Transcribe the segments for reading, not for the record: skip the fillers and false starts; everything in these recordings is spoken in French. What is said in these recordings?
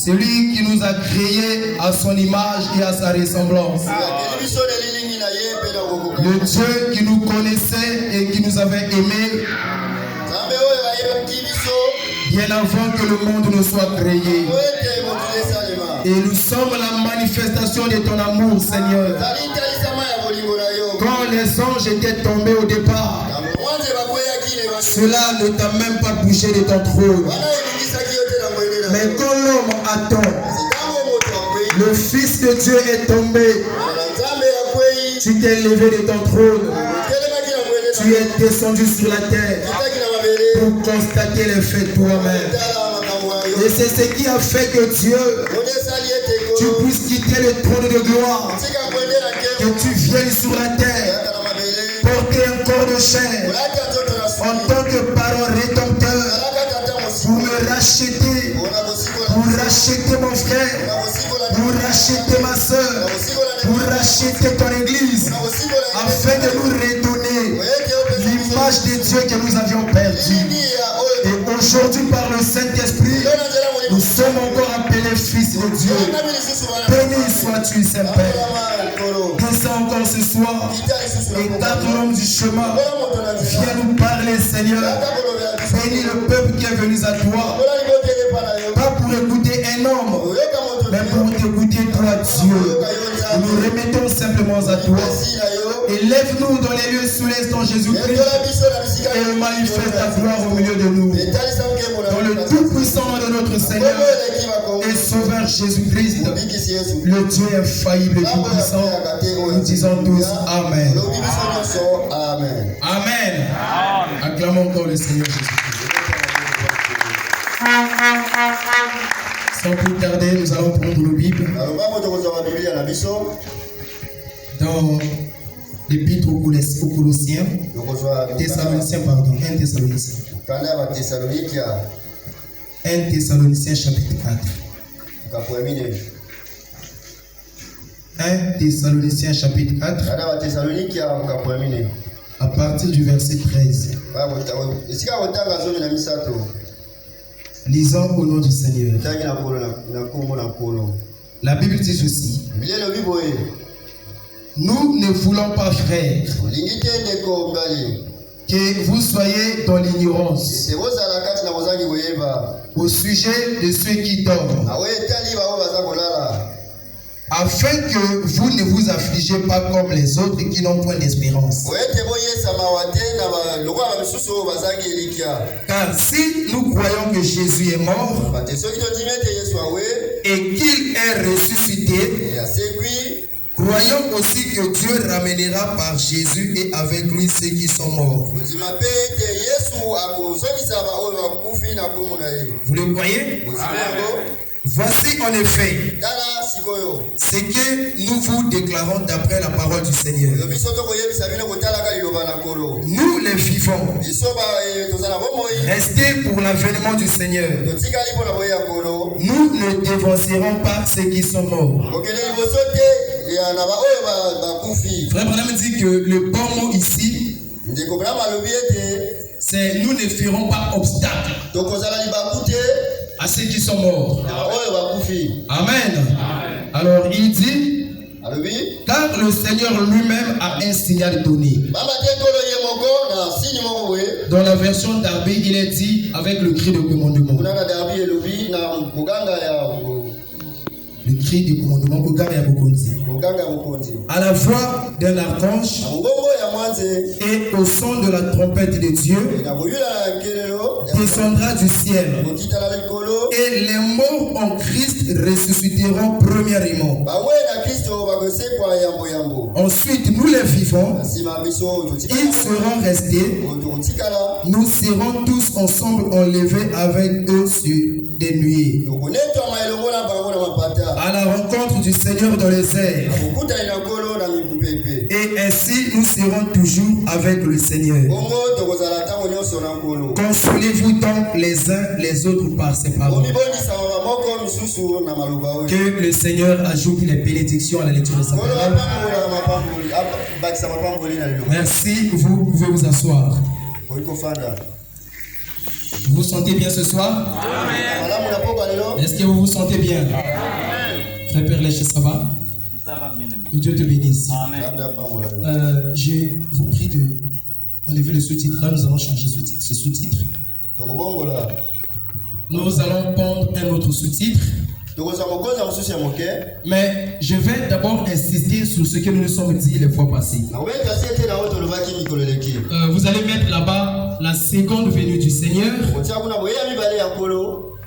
Celui qui nous a créés à son image et à sa ressemblance. Le Dieu qui nous connaissait et qui nous avait aimés bien avant que le monde ne soit créé. Et nous sommes la manifestation de ton amour, Seigneur. Quand les anges étaient tombés au départ, cela ne t'a même pas bougé de ton trône. Mais quand l'homme attend, le Fils de Dieu est tombé. Tu t'es levé de ton trône. Tu es descendu sur la terre pour constater les faits toi-même. Et c'est ce qui a fait que Dieu, tu puisses quitter le trône de gloire, que tu viennes sur la terre, porter un corps de chair, en tant que parole rédempteur, pour me racheter, pour racheter mon frère, pour racheter ma soeur, pour racheter ton église, afin de nous redonner l'image de Dieu que nous avions perdue. Et aujourd'hui, par le Saint-Esprit, nous sommes encore appelés fils de Dieu. Béni sois-tu, Saint-Père. Descends encore ce soir et garde l'homme du chemin. Viens nous parler, Seigneur. Bénis le peuple qui est venu à toi. Pas pour écouter un homme, mais pour t'écouter toi, Dieu. Nous remettons simplement à toi. Élève Élève-nous dans les lieux célestes en Jésus-Christ et manifeste ta gloire au milieu de nous. Dans le tout-puissant nom de notre Seigneur et Sauveur Jésus-Christ, le Dieu infaillible et tout-puissant, nous disons tous Amen. Amen. Amen. Acclamons encore le Seigneur Jésus-Christ. Sans plus tarder, nous allons prendre le Bible dans l'épître aux Colossiens, Thessaloniciens, pardon, 1 Thessaloniciens. 1 Thessaloniciens chapitre 4. 1 Thessaloniciens chapitre 4. À partir du verset 13. Lisons au nom du Seigneur. La Bible dit ceci. Nous ne voulons pas, frères, que vous soyez dans l'ignorance au sujet de ceux qui dorment, afin que vous ne vous affligez pas comme les autres qui n'ont point d'espérance. Car si nous croyons que Jésus est mort et qu'il est ressuscité, croyons aussi que Dieu ramènera par Jésus et avec lui ceux qui sont morts. Vous le croyez? Voici en effet ce que nous vous déclarons d'après la parole du Seigneur. Nous les vivants, restez pour l'avènement du Seigneur. Nous ne dévancerons pas ceux qui sont morts. Frère Branham dit que le bon mot ici, c'est nous ne ferons pas obstacle à ceux qui sont morts. Amen. Alors il dit, car le Seigneur lui-même a un signal donné. Dans la version Darby, il est dit avec le cri de commandement. Le cri du commandement à la voix d'un archange et au son de la trompette de Dieu descendra du ciel et les morts en Christ ressusciteront premièrement. Ensuite nous les vivants, ils seront restés, nous serons tous ensemble enlevés avec eux sur des nuées à la rencontre du Seigneur dans les airs. Et ainsi nous serons toujours avec le Seigneur. Consolez-vous donc les uns les autres par ces paroles. Que le Seigneur ajoute les bénédictions à la lecture de sa parole. Merci, vous pouvez vous asseoir. Vous vous sentez bien ce soir? Est-ce que vous vous sentez bien? Frère Père Lèche, ça va? Ça va bien. Que Dieu te bénisse. Amen. Je vous prie de enlever le sous-titre. Là, nous allons changer ce sous-titre. Nous allons prendre un autre sous-titre. Mais je vais d'abord insister sur ce que nous nous sommes dit les fois passées. Vous allez mettre là-bas la seconde venue du Seigneur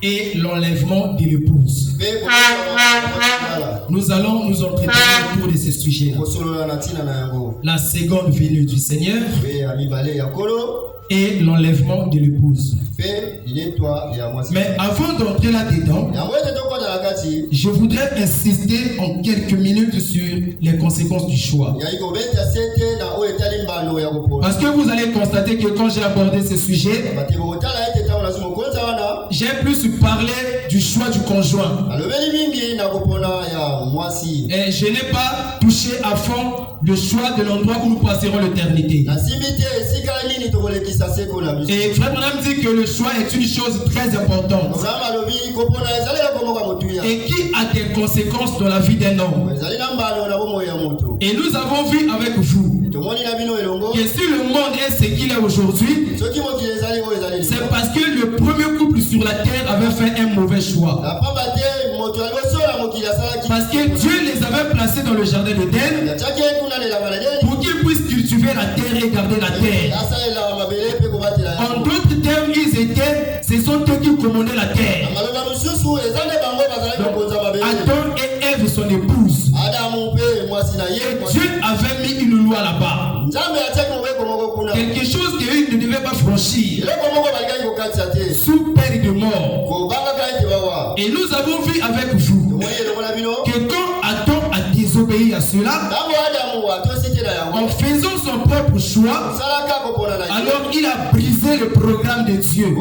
et l'enlèvement de l'épouse. Nous allons nous entretenir autour de ces sujets-là. La seconde venue du Seigneur et l'enlèvement de l'épouse. Mais avant d'entrer là-dedans, je voudrais insister en quelques minutes sur les conséquences du choix. Parce que vous allez constater que quand j'ai abordé ce sujet, j'ai plus parlé du choix du conjoint. Et je n'ai pas touché à fond le choix de l'endroit où nous passerons l'éternité. Et Frère Branham dit que le choix est une chose très importante et qui a des conséquences dans la vie d'un homme. Et nous avons vu avec vous que si le monde est ce qu'il est aujourd'hui, c'est parce que le premier couple sur la terre avait fait un mauvais choix. Parce que Dieu les avait placés dans le jardin d'Éden pour qu'ils puissent cultiver cultiver la terre et garder la terre. En d'autres termes, ce sont eux qui commandaient la terre. Adam et Ève, son épouse. Et Dieu avait mis une loi là-bas. Quelque chose qu'il ne devait pas franchir. Sous peine de mort. Et nous avons vu avec vous que quand Adam a désobéi à cela, en faisant son propre choix, alors il a brisé le programme de Dieu.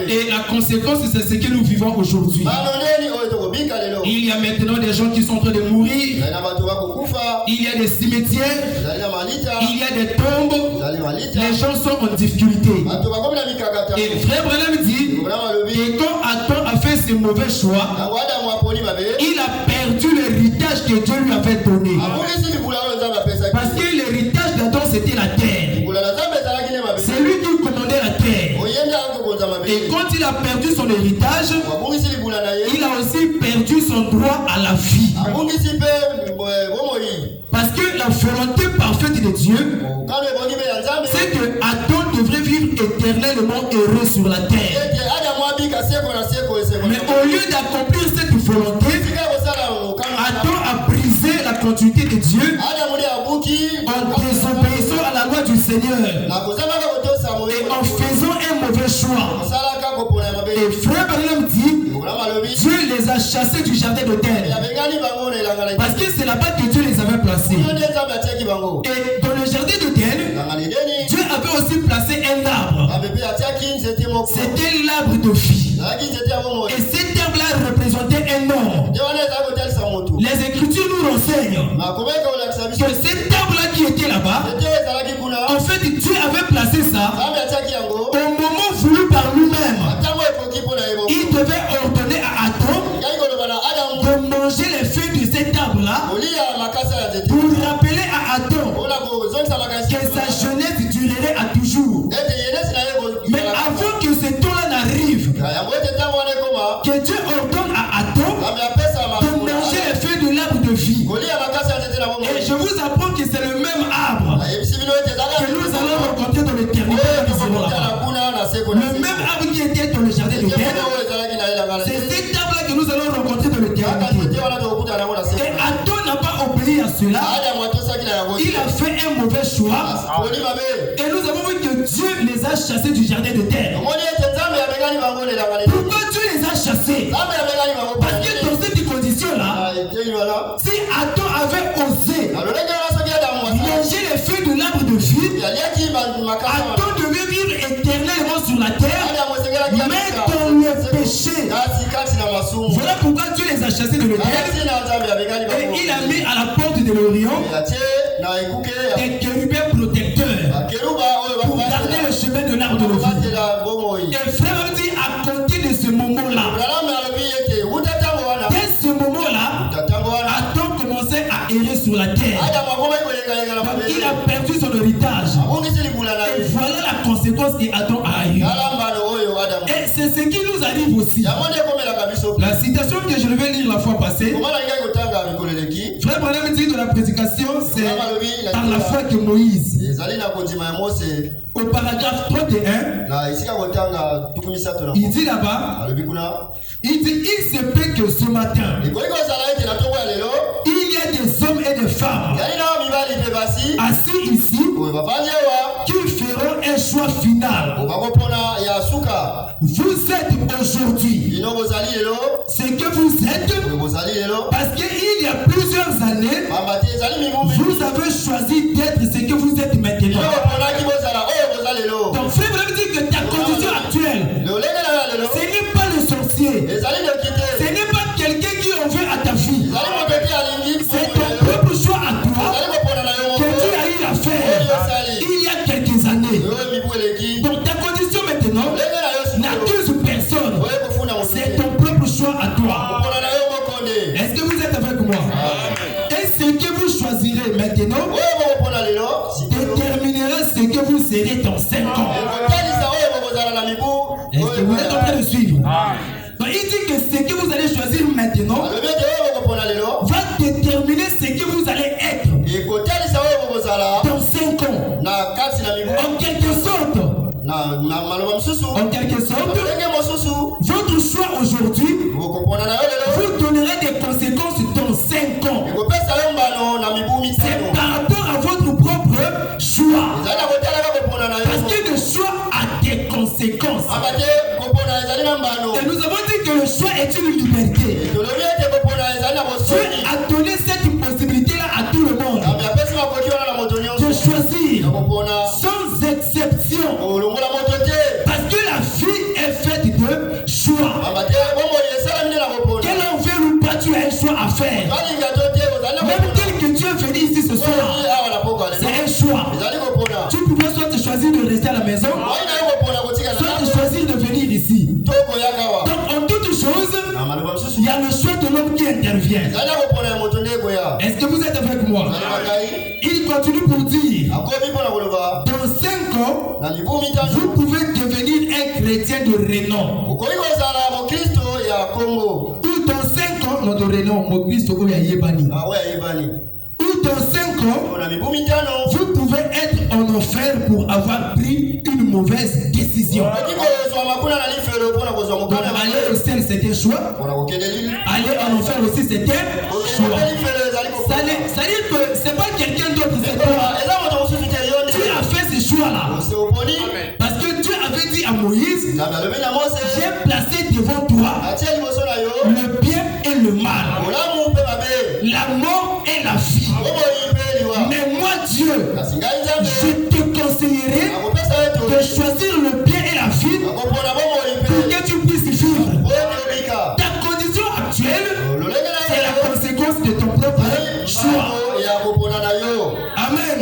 Et la conséquence, c'est ce que nous vivons aujourd'hui. Il y a maintenant des gens qui sont en train de mourir. Il y a des cimetières. Il y a des tombes. Les gens sont en difficulté. Et Frère Branham dit que quand Adam a fait ce mauvais choix, il a perdu l'héritage que Dieu lui avait donné. Parce que l'héritage d'Adam, c'était la terre. C'est lui qui commandait la terre. Et quand il a perdu son héritage, il a aussi perdu son droit à la vie. Parce que la volonté parfaite de Dieu, c'est que Adam devrait vivre éternellement heureux sur la terre. Mais au lieu d'accomplir cette volonté, Adam a brisé la continuité de Dieu en désobéissant à la loi du Seigneur et en faisant un mauvais choix. Et Frère Branham dit, Dieu les a chassés du jardin d'Éden. Parce que c'est là-bas que Dieu les avait placés. Et dans le jardin d'Éden, Dieu avait aussi placé un arbre. C'était l'arbre de vie. Et cet arbre-là représentait un homme. Les Écritures nous renseignent que cet arbre-là qui était là-bas, en fait, Dieu avait placé ça au moment voulu par lui-même. Il devait ordonner à Adam de manger les feuilles de cet arbre-là pour rappeler à Adam que sa jeunesse durerait à toujours. Mais avant que ce temps-là n'arrive, que Dieu ordonne à Adam de manger les feuilles de l'arbre de vie. Et je vous apprends que c'est le même arbre que nous allons rencontrer dans l'éternité. Le même arbre qui était dans le jardin de terre, c'est cet arbre-là que nous allons rencontrer dans l'éternité. Et Adam n'a pas obéi à cela. Il a fait un mauvais choix. Et nous avons vu que Dieu les a chassés du jardin de terre. Pourquoi Dieu les a chassés? Parce que dans cette condition-là, si Adam avait osé manger les feuilles de l'arbre de vie, Adam devait vivre éternellement sur la terre, mais dans le péché. Voilà pourquoi Dieu les a chassés de l'Éden. Et il a mis à la porte de l'Orient des chérubins protecteurs pour garder le chemin de l'arbre de vie. Et frère me dit, à compter de ce moment-là, dès ce moment-là, Adam commençait à errer sur la terre. Donc, il a perdu son héritage. Et voilà la conséquence qu'Adam a eue. Et c'est ce qui nous arrive aussi. La citation que je vais lire la fois passée, Frère Branham dit de la prédication, c'est par la foi que Moïse, au paragraphe 31, il dit là-bas, il dit, il se peut que ce matin, il y a des hommes et des femmes assis ici qui feront un choix final. Vous êtes aujourd'hui ce que vous êtes parce qu'il y a plusieurs années, vous avez choisi d'être ce que vous êtes maintenant. Donc, frère, me dit que ta condition actuelle, ce n'est pas le sorcier, ce n'est pas quelqu'un qui en veut à ta vie, c'est ton propre choix à toi que tu as eu à faire il y a quelques années. Donc, ta condition maintenant n'accuse personne, c'est ton propre choix à toi. Est-ce que vous êtes avec moi? Et ce que vous choisirez maintenant déterminera ce que vous serez dans 5 ans. Est-ce que vous êtes en train de suivre? Donc, il dit que ce que vous allez choisir maintenant va déterminer ce que vous allez être dans aujourd'hui, vous donnerez des conséquences dans 5 ans. C'est par rapport à votre propre choix. Parce que le choix a des conséquences. Et nous avons dit que le choix est une liberté. Dieu a donné cette possibilité-là à tout le monde de choisir sans exception. Parce que la vie est faite de choix. Quel envers ou pas, tu as un choix à faire. Même tel que tu es venu ici ce soir, c'est un choix. Tu pouvais soit te choisir de rester à la maison, soit te choisir de venir ici. Donc en toute chose, il y a le choix de l'homme qui intervient. Est-ce que vous êtes avec moi? Il continue pour dire, dans 5 ans, vous pouvez devenir un chrétien de renom. Ou dans 5 ans, non de renom, mon Christ, ou dans 5 ans, vous pouvez être en enfer pour avoir pris une mauvaise décision. Donc, aller au ciel, c'était un choix. Aller en enfer aussi, c'était un choix. Ça veut dire que c'est pas quelqu'un d'autre, c'est toi. Tu as fait ce choix-là. Parce que Dieu avait dit à Moïse, j'ai placé devant toi le bien et le mal, la mort et la vie. Mais moi, Dieu, je te conseillerais de choisir le bien et la vie pour que tu puisses vivre. Ta condition actuelle, c'est la conséquence de ton propre choix. Amen.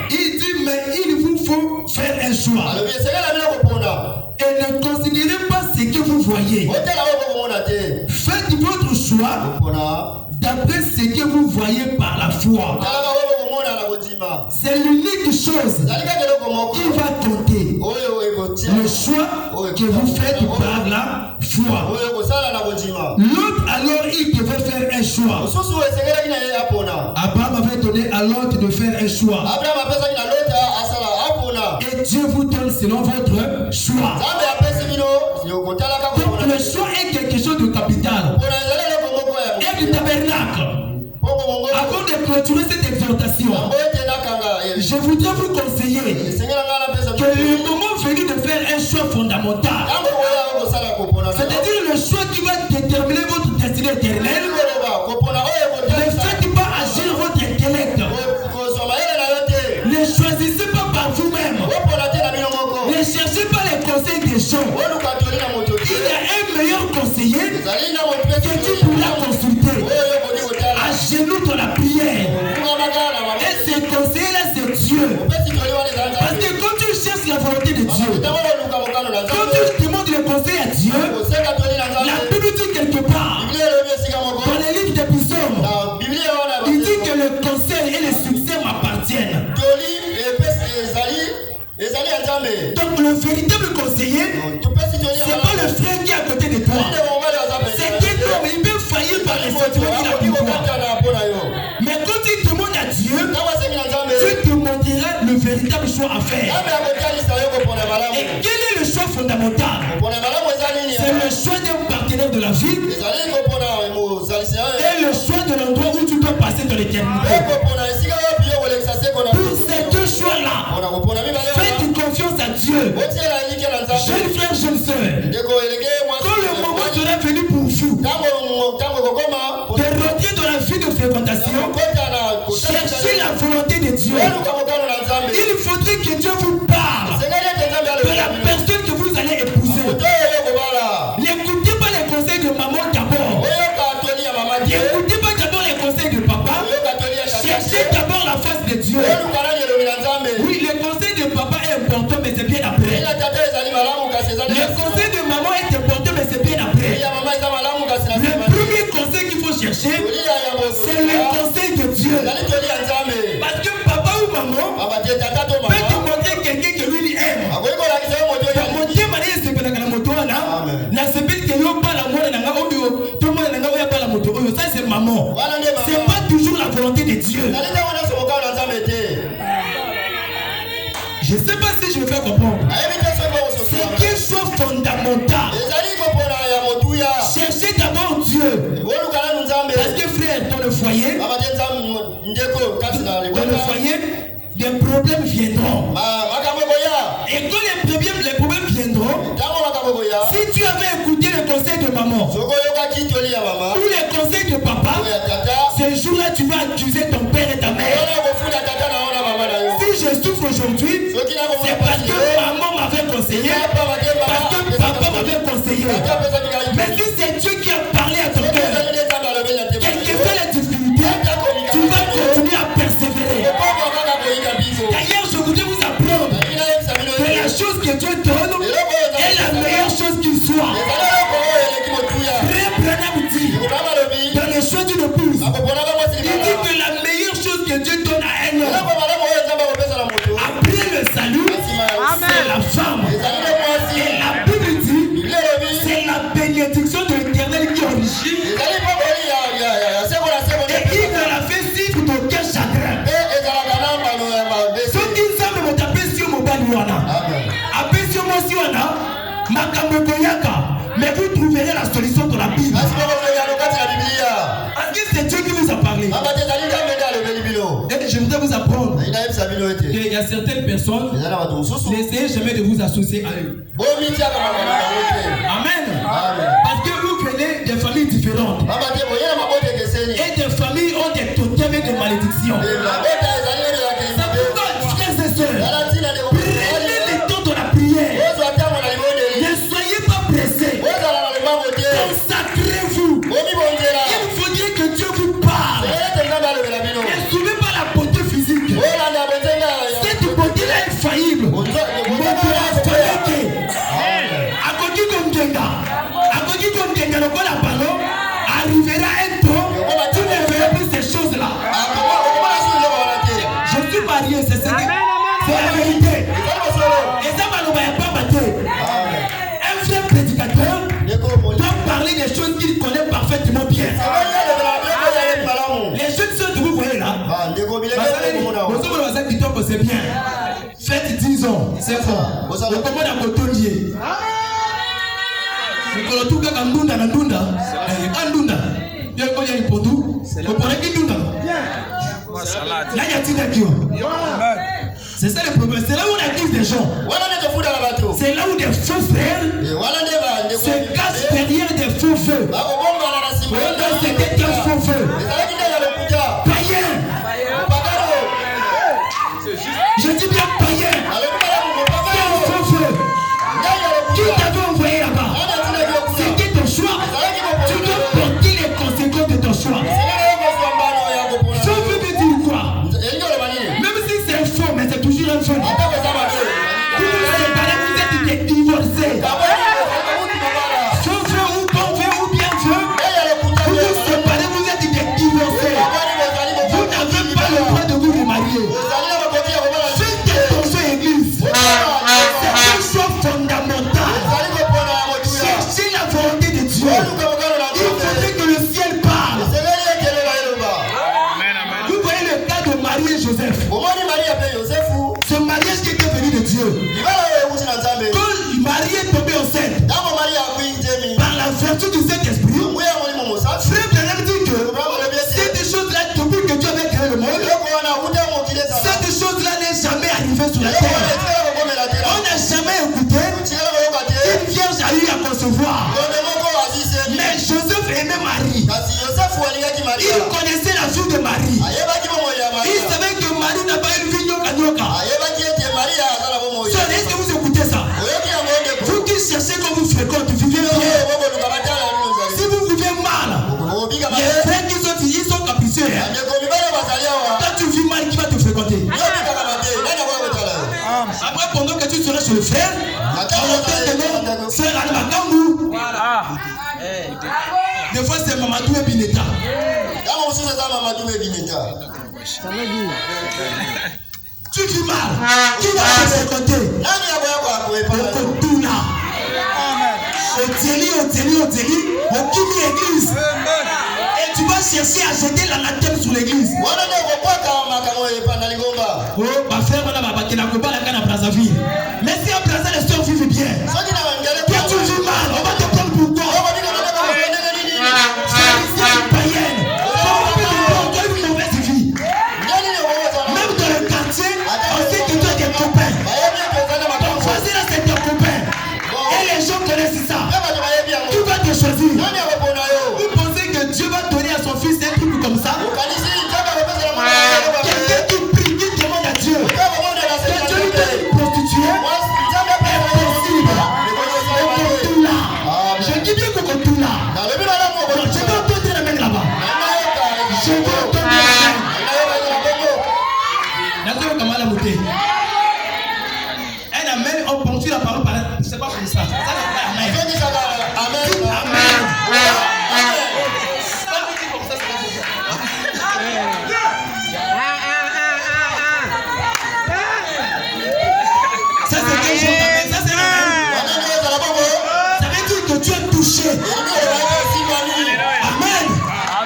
Il dit, mais il vous faut faire un choix. Et ne considérez pas ce que vous voyez. Faites votre choix d'après ce que vous voyez par la foi. C'est l'unique chose qui va compter. Le choix que vous faites par la foi. L'autre alors il devait faire un choix. Abraham avait donné à l'autre de faire un choix. Et Dieu vous donne selon votre choix. Donc le choix est quelque chose de capital. Et le tabernacle. Avant de clôturer cette exhortation, je voudrais vous conseiller que le moment venu de faire un choix fondamental, c'est-à-dire le choix qui va déterminer votre destinée éternelle, ne faites pas agir votre intellect. Ne choisissez pas par vous-même. Ne cherchez pas les conseils des gens. Il y a un meilleur conseiller que tu pourras consulter à genoux dans la prière. Et ce conseiller-là, c'est Dieu. Parce que quand tu cherches la volonté de Dieu, quand tu demandes le conseil à Dieu, la Bible dit quelque part, dans les livres des psaumes, il dit que le conseil et le succès m'appartiennent. Donc le véritable conseiller, c'est pas le frère qui est à côté de toi. C'est quelqu'un, il peut faillir par les sentiments qu'il a pu voir. Mais quand tu demandes à Dieu, tu te montreras le véritable choix à faire. Et quel est le choix fondamental? C'est le choix d'un partenaire de la vie et le choix de l'endroit où tu dois passer dans l'éternité. Pour ces deux choix-là, faites confiance à Dieu. Jeunes frères, jeunes sœurs, quand le moment sera venu pour vous de rentrer dans la vie de fréquentation, cherchez la volonté de Dieu. Il faudrait que Dieu vous parle de la personne que vous allez épouser. N'écoutez pas les conseils de maman d'abord. N'écoutez pas d'abord les conseils de papa. Cherchez d'abord la face de Dieu. Oui, le conseil de papa est important, mais c'est bien après. Le conseil de maman est important, mais c'est bien après. Le premier conseil qu'il faut chercher, c'est le conseil de Dieu. Parce que papa ou maman peut te montrer quelqu'un que lui aime. Ça c'est maman. C'est pas toujours la volonté de Dieu. Je sais pas si je me fais comprendre. C'est quelque chose fondamental. problèmes viendront, et quand les problèmes viendront, si tu avais écouté les conseils de maman ou les conseils de papa, ce jour-là tu vas accuser ton père et ta mère. Si je souffre aujourd'hui, c'est parce que maman m'avait conseillé, parce que papa m'avait conseillé. Mais si c'est Dieu qui a parlé à ton cœur, quelles que soient les difficultés, tu vas continuer à persévérer. D'ailleurs, je voudrais vous apprendre que la chose que Dieu donne est la meilleure chose qui soit. Frère Branham dit, dans le choix d'une épouse, il dit que la meilleure chose que Dieu donne à un homme, après le salut, c'est la femme. Et la Bible dit, c'est la bénédiction de l'Éternel qui enrichit et qui ne la fait vivre d'aucun chagrin. Ceux qui savent me taper sur mon balouana, appelez sur moi si on a Makambo Koyaka, mais vous trouverez la solution dans la Bible. Parce que c'est Dieu qui vous a parlé. Et je voudrais vous apprendre qu'il y a certaines personnes, n'essayez jamais de vous associer à eux. Amen. Parce que vous venez de familles différentes. Et des familles ont des totems et des malédictions. C'est pourquoi, frères et sœurs, prenez le temps de la prière. Ne soyez pas pressés. Consacrez-vous. Il faudrait que Dieu vous parle. Ne suivez pas la beauté physique. Cette beauté-là est faillible. Arrivera un temps, tu ne verras plus ces choses-là. Je suis marié, c'est la vérité. Et ça va nous pas battre. Un vrai prédicateur doit parler des choses qu'il connaît parfaitement bien. Les jeunes sœurs que vous voyez là, c'est bien. Faites 10 ans, c'est fort. Le commande à Cotonnier. Le tout cas Ndunda Ndunda. Ndunda. Bien qu'on y ait pour tout. Vous prenez qui Ndunda? Là il y a Tinakio. C'est ça le problème. C'est là où on accuse des gens. C'est là où des faux frères se cachent derrière des faux feux. C'était un faux feu. Païen. Je dis bien païen. C'est un faux feu. Qui t'avait envoyé là-bas? C'était ton choix. Tu dois porter les conséquences de ton choix. Faux feu veut dire quoi? Même si c'est faux, mais c'est toujours un faux. Vous vous séparez, vous êtes des divorcés. Faux feu ou bon feu ou bien feu. Vous vous séparez, vous êtes des divorcés. Vous n'avez pas le droit de vous remarier. Faites attention, Église. C'est un choix fondamental. Cherchez la volonté de Dieu. Il faudrait que le ciel parle. Vous voyez le cas de Marie et Joseph. Ce mariage qui était venu de Dieu. Quand Marie est tombée enceinte, par la vertu du Saint-Esprit, Frère Branham dit que cette chose-là, depuis que Dieu avait créé le monde, cette chose-là n'est jamais arrivée sur la terre. On n'a jamais écouté une vierge a eu à concevoir. Mais Joseph aimait Marie. Il connaissait la vie de Marie. Il savait que Marie n'a pas une vie nyoka. Est-ce que vous écoutez ça? Vous qui cherchez quand vous fréquentez, vivez bien. Si vous vivez mal, les frères qui sont ici sont capricieux. Quand tu vis mal, qui va te fréquenter? Après, pendant que tu seras chez le frère, frère Al-Makambu. Des fois, c'est Mamadou et Bineta. Tu vis mal, qui va te fréquenter? Okotuna. Oteli, Okimi église. Et tu vas chercher à jeter l'anathème sur l'église. Oh, ma frère, mais si à Brazza les soeurs vivent bien, toi tu vis mal, on va te prendre pour toi. C'est païenne. On va te prendre une mauvaise vie. Même dans le quartier, on sait tout là. Je vais entendre la main là-bas. Je vais entendre la main. Un amen, on ponctue la parole par là. C'est pas comme ça. Ça n'est pas amen. Ça c'est quel genre d'amen? Ça c'est amen. Ça veut dire que tu es touché. Amen.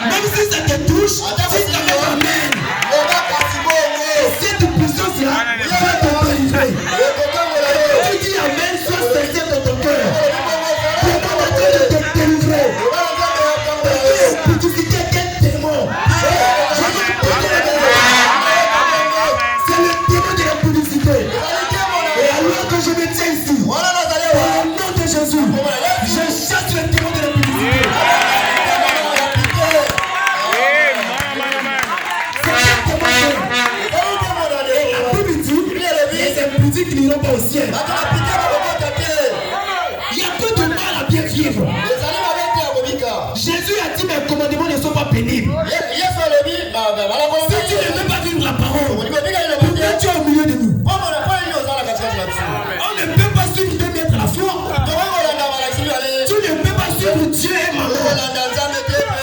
Même si ça te touche, c'est quand même amen. Cette puissance là va te délivrer. Tu dis amen, sois sincère dans ton cœur. Comment va te délivrer? Tu dis quel démon? C'est le démon de la publicité. Et alors que je me tiens ici, au nom de Jésus, je chasse le démon de la publicité. Qui n'iront pas au ciel. Il y a peu de mal à bien vivre. Jésus a dit mes commandements ne sont pas pénibles. Si tu ne veux pas vivre la parole, pourquoi tu es au milieu de nous? On ne peut pas suivre 2 mètres à la fois. Tu ne peux pas suivre Dieu et maman.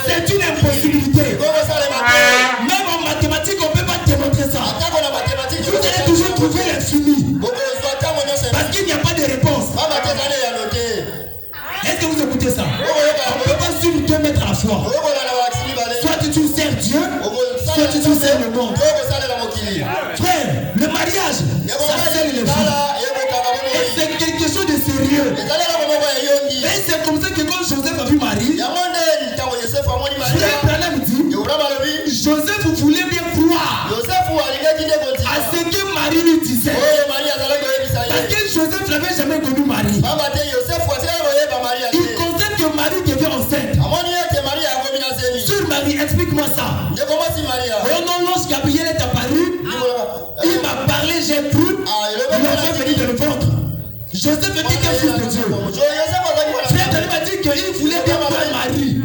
C'est une impossibilité. Même en mathématiques, on ne peut pas démontrer ça. Vous allez toujours trouver l'infini. Parce qu'il n'y a pas de réponse. Est-ce que vous écoutez ça? On ne peut pas suivre 2 mètres à la fois. Soit tu sers Dieu, soit tu sers le monde. Frère, le mariage, ça scelle les vies. Et c'est quelque chose de sérieux. Et c'est comme ça que quand Joseph a vu Marie, frère Branham dit, Joseph voulait bien croire à ce que Marie lui disait. Parce que Joseph n'avait jamais connu Marie. Il constate que Marie devient enceinte. Sur Marie, explique-moi ça. Au nom lorsque Gabriel est apparu, il m'a parlé, j'ai cru, il m'a venu de le ventre. Joseph était un fils de Dieu. Frère Denis m'a dit qu'il voulait bien voir Marie.